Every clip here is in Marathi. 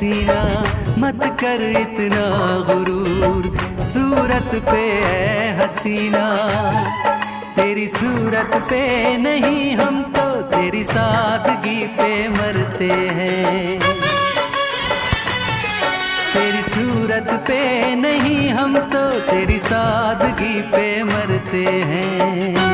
हसीना, मत कर इतना गुरूर सूरत पे है हसीना। तेरी सूरत पे नहीं हम तो तेरी सादगी पे मरते हैं। तेरी सूरत पे नहीं हम तो तेरी सादगी पे मरते हैं।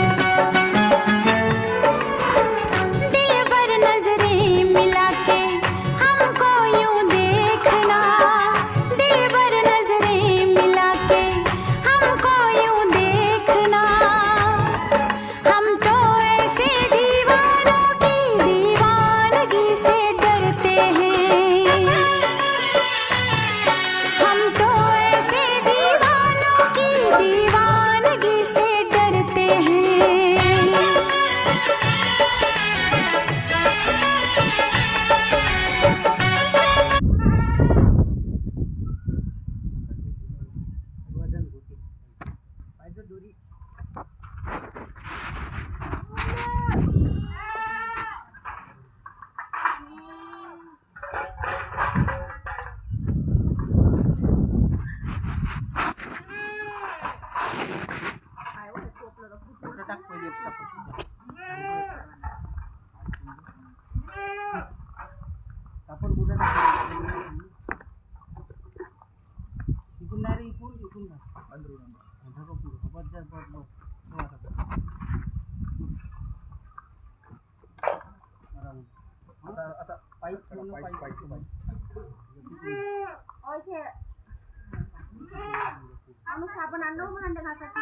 साबण आणलं भांडे घासायची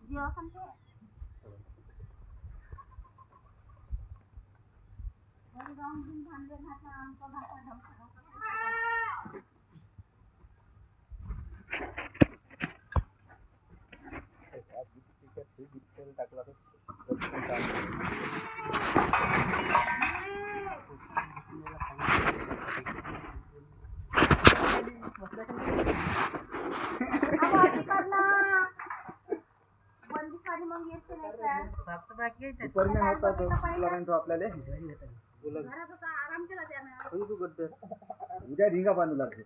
जेव्हा सांगते भांडे घासा आमचा घासा टाकला उद्या ढिंगा बांधू लागते.